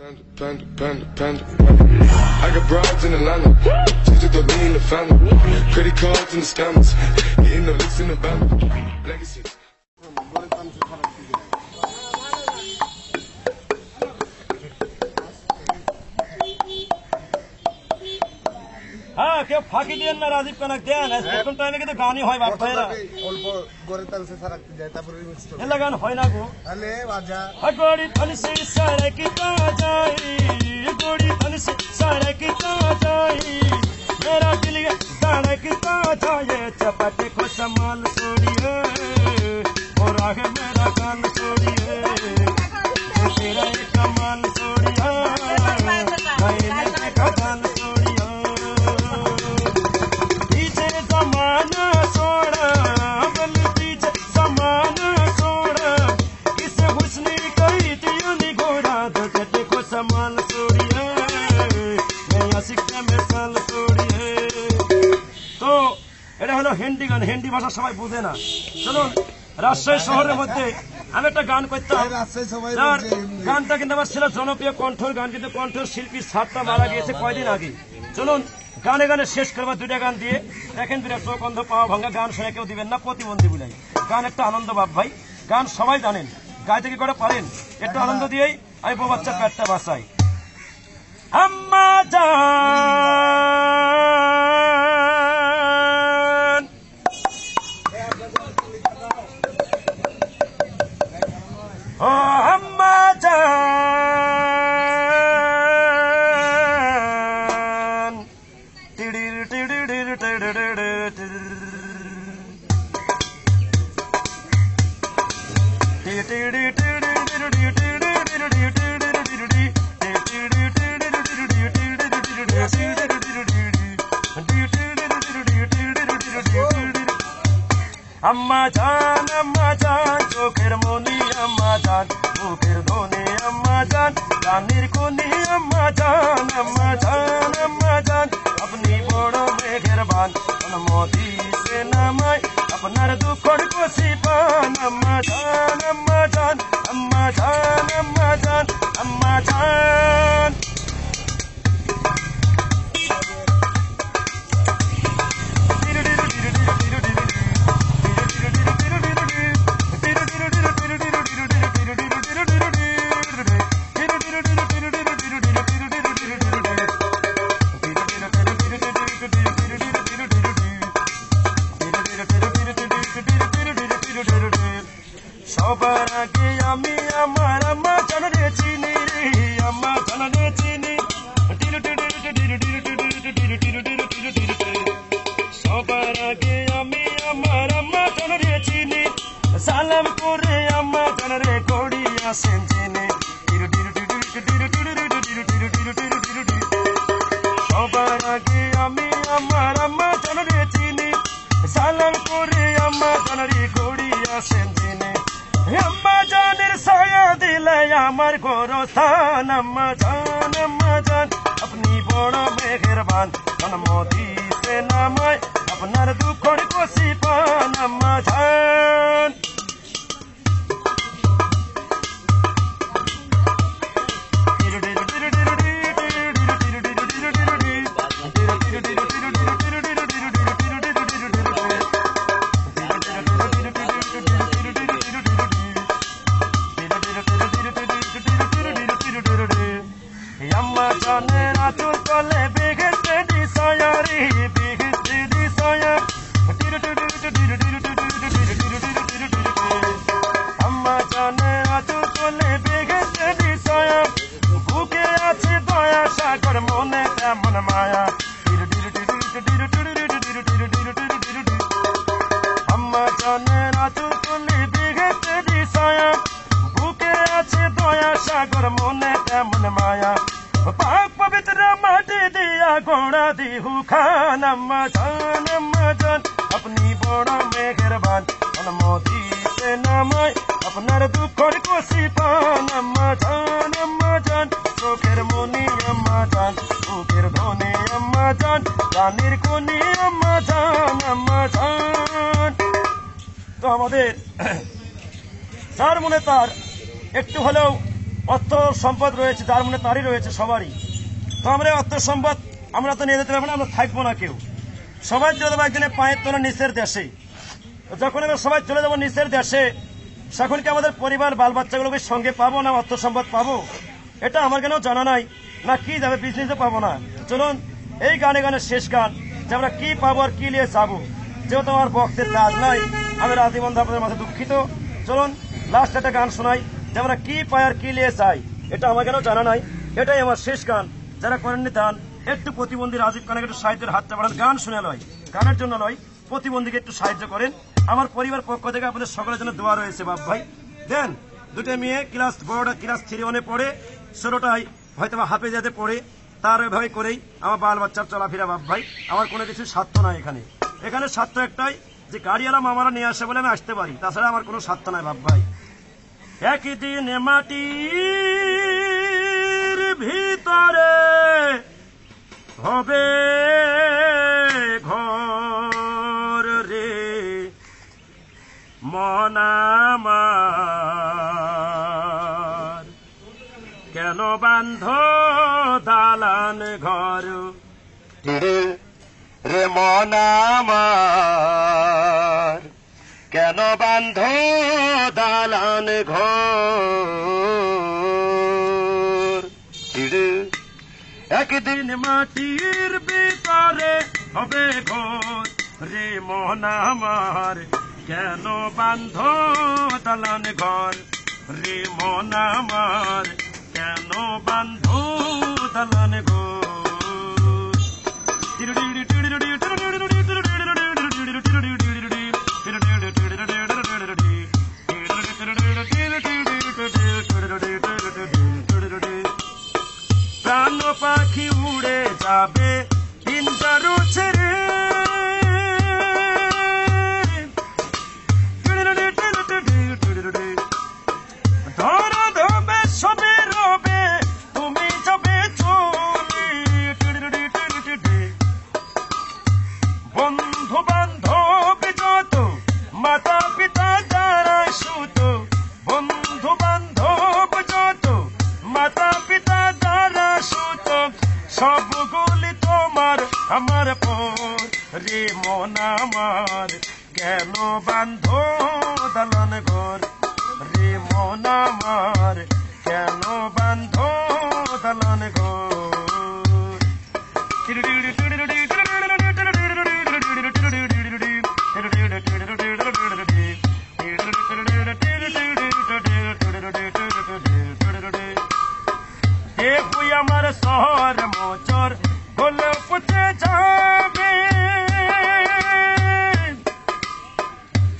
Panda. I got broads in Atlanta. Just took the lean in the family. Credit cards and the scammers. Getting the licks in the band. Legacy. हाँ क्या फाकी दिया ना राजीव कनक दिया ना special time में किधर गानी होई बाप भाई रा অল্প গরে তাল সে সারা যায় তারপরে মিক্স ये लगान होई ना को আলে বাজা हगोड़ी थन से सारे की ता जाई गोड़ी थन से सारे की ता जाई मेरा दिल ये सारे की ता जाए चपाटे को सामान छोड़िए और आगे मेरा कान छोड़िए तेरा ये कमान छोड़िए मैंने देखा कान छोड़िए पीछे जमाना छोड़ा बल पीछे जमाना छोड़ा किसे हुस्नी कही थी घोड़ा तो जटे को सामान छोड़िए मैं शिक्षा में साल छोड़िए तो এটা হলো হিন্দি গান হিন্দি ভাষা সবাই বুঝে না চলুন রাজশাহী শহরের মধ্যে আমি একটা গান করতাম গানটা কিন্তু আমার ছিল জনপ্রিয় কণ্ঠর গান কিন্তু কণ্ঠর শিল্পী সাতটা মারা গিয়েছে কয়দিন আগে চলুন গানে গানে শেষ করবার দুইটা গান দিয়ে দেখেন দুটা চোখ অন্ধ পাওয়া ভাঙ্গা গান শুনে কেউ দিবেন না প্রতিবন্ধী বুলাই গান একটা আনন্দ বাপ ভাই গান সবাই জানেন গাইতে কি করে পারেন একটু আনন্দ দিয়েই আমি বউ বাচ্চার পেটটা বাঁচাই আম্মা জান ও আম্মা জান টিড়ির টিড়ির টিড়ির अम्मा जान चोखेर मोनी अम्मा जान मुखेर धोने अम्मा जान रानीर कोनी अम्मा जान अपनी बड़ो मेघेरबान मोदी से नामाय अपनार दुखर कोसी पान अम्मा जान সবার আগে আমি আমার আম্মা জান রে চিনি আম্মা জান রে চিনি সবার আগে আমি আমার আম্মা জান রে চিনি সালাম করে আম্মা জান রে কড়িয়া সেঞ্চিনি সবার আগে আমি আমার আম্মা জান রে চিনি সালাম করে আম্মা জান রে কড়িয়া সেঞ্চিনি अम्मा जानेर साया दिले आमार गोरस्थान अम्मा जान अपनी बड़ा मेहरबान मन मोदी से नामाय अपनार दुखर कोसी पान अम्मा जान अम्मा जाने रातुर तले बिगड़ते दी सायारी बिगड़ते दी साया अम्मा जाने रातुर तले बिगड़ते दी साया बुके आछे दया सागर मने केमन माया अम्मा जाने रातुर तले बिगड़ते दी साया बुके आछे दया सागर मने केमन माया पाक पवित्र माटी दिया घोड़ा दीहू खान अम्मा जान अपनी बड़ा मेहरबान मन मोदी से नामाय अपनार दुखर कोसी पान अम्मा जान चोखेर मोनी अम्मा जान मुखेर धोने अम्मा जान रानीर कोनी अम्मा जान तो আমাদের যার মনে তার একটু হলেও অর্থ সম্পদ রয়েছে, যার মনে তারই রয়েছে, সবারই। তো আমরা অর্থ সম্পদ আমরা তো নিয়ে যেতে পারবো না, আমরা থাকবো না কেউ। সবাই চলে যাবো একদিনে পায়ের তলা নিচের দেশে। যখন আমরা সবাই চলে যাবো নিচের দেশে, তখন কি আমাদের পরিবার বাল বাচ্চাগুলোকে সঙ্গে পাবো না অর্থ সম্পদ পাবো? এটা আমার কেন জানা নাই। না কি যাবে, বিজনেসে পাবো না। চলুন এই গানে গানের শেষ গান, যে আমরা কি পাবো আর কি নিয়ে যাবো। যেহেতু আমার বক্সের কাজ নাই, আমি রাজীবন্ধ আপনাদের মাঝে দুঃখিত। চলুন লাস্ট একটা গান শোনাই, যে আমরা কি পাই আর কি নিয়ে চাই। এটা আমার কেন জানা নাই, এটাই আমার শেষ গান। যারা করেননি তান একটু প্রতিবন্ধী রাজীব খানকে একটু সাহায্যের হাতটা বাড়ান। গান শুনে নয়, গানের জন্য নয়, প্রতিবন্ধীকে একটু সাহায্য করেন। আমার পরিবার পক্ষ থেকে আপনাদের সকলের জন্য দোয়া রয়েছে। বাপ ভাই দেন, দুটো মেয়ে ক্লাস, বড়টা ক্লাস 3-1 পড়ে, 16টায় হয়তো হাফেজাতে পড়ে। তার ওইভাবে করেই আমার বাল বাচ্চার চলাফেরা। বাপ ভাই আমার কোনো কিছু স্বার্থ নাই এখানে। এখানে স্বার্থ একটাই, যে গাড়িওয়ালা মামারা নিয়ে আসে বলে আমি আসতে পারি, তাছাড়া আমার কোনো স্বার্থ নাই। বাপ ভাই একদিন মাটির ভিতরে হবে ঘর রে মন আমার, কেন বান্ধ দালান ঘর রে মন আমার, কেন বান্ধ দালান ঘর। একদিন মাটির ভিতরে হবে ঘর রে মন আমার, কেন বান্ধ দালান ঘর রে মন আমার, কেন বান্ধ দালান ঘর। প্রাণ পাখি উড়ে যাবে পিঞ্জরা ছেড়ে, ধরা ধবে সবে রবে তুমি যাবে চলে। বন্ধু বান্ধব যত, মাতা পিতা যারা সুত, বন্ধু বান্ধব যত, মাতা পিতা যারা সুত, সবগুলি তোমার আমার পর রে মন আমার, কেন বান্ধ দালান ঘর রে মন আমার, কেন বান্ধ দালান ঘর। আমার শহর মোচর গোলে পুঁতে যাবে,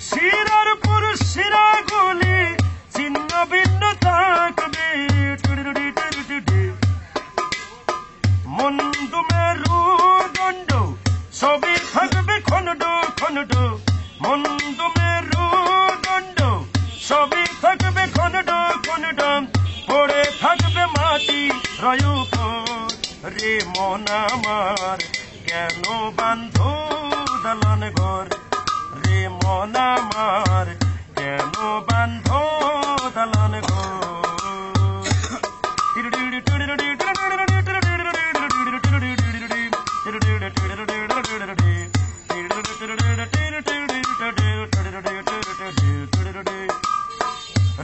শিরারপুর শিরাগুলি ছিন্ন ভিন্ন থাকবে। মন্দ মেরুদণ্ড সবই থাকবে খন্ড খন্ড, মন্দ মেরুদণ্ড সবই থাকবে খন্ড খন্ড, পড়ে থাকবে মাটি রয় রে মন আমার, কেন বান্ধ দালান ঘর রে মন আমার, কেন বান্ধ দালান ঘর।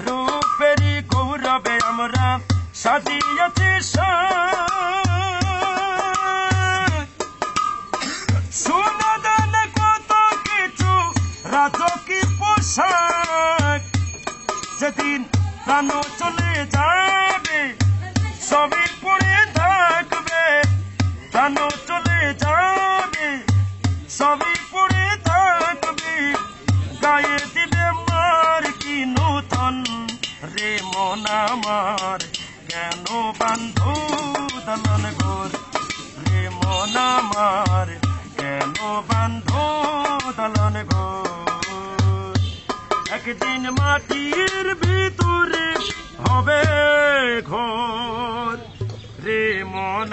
রূপেরি গৌরবে আমরা সাজিয়েছি সোনা দানা কত কিছু রাজকী পোশাক, যেদিন প্রাণ চলে যাবে সবই পড়ে থাকবে, প্রাণ চলে যাবে সবই পড়ে থাকবে, গায়ে দিবে মার কি নূতন রে মন আমার, কেন বান্ধ দালান ঘর রে মন আমার, কেন বান্ধ দালান ঘর। একদিন মাটির ভিতরে হবে ঘর রে মন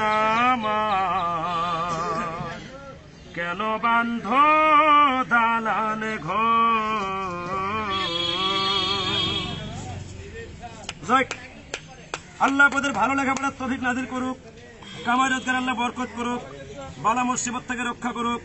আমার, কেন বান্ধ দালান ঘর। আল্লাহ ওদের ভালো লেখাপড়ার তৌফিক নাজিল করুক, কামাই রোজগার আল্লাহ বরকত করুক, বালা মুসিবত থেকে রক্ষা করুক।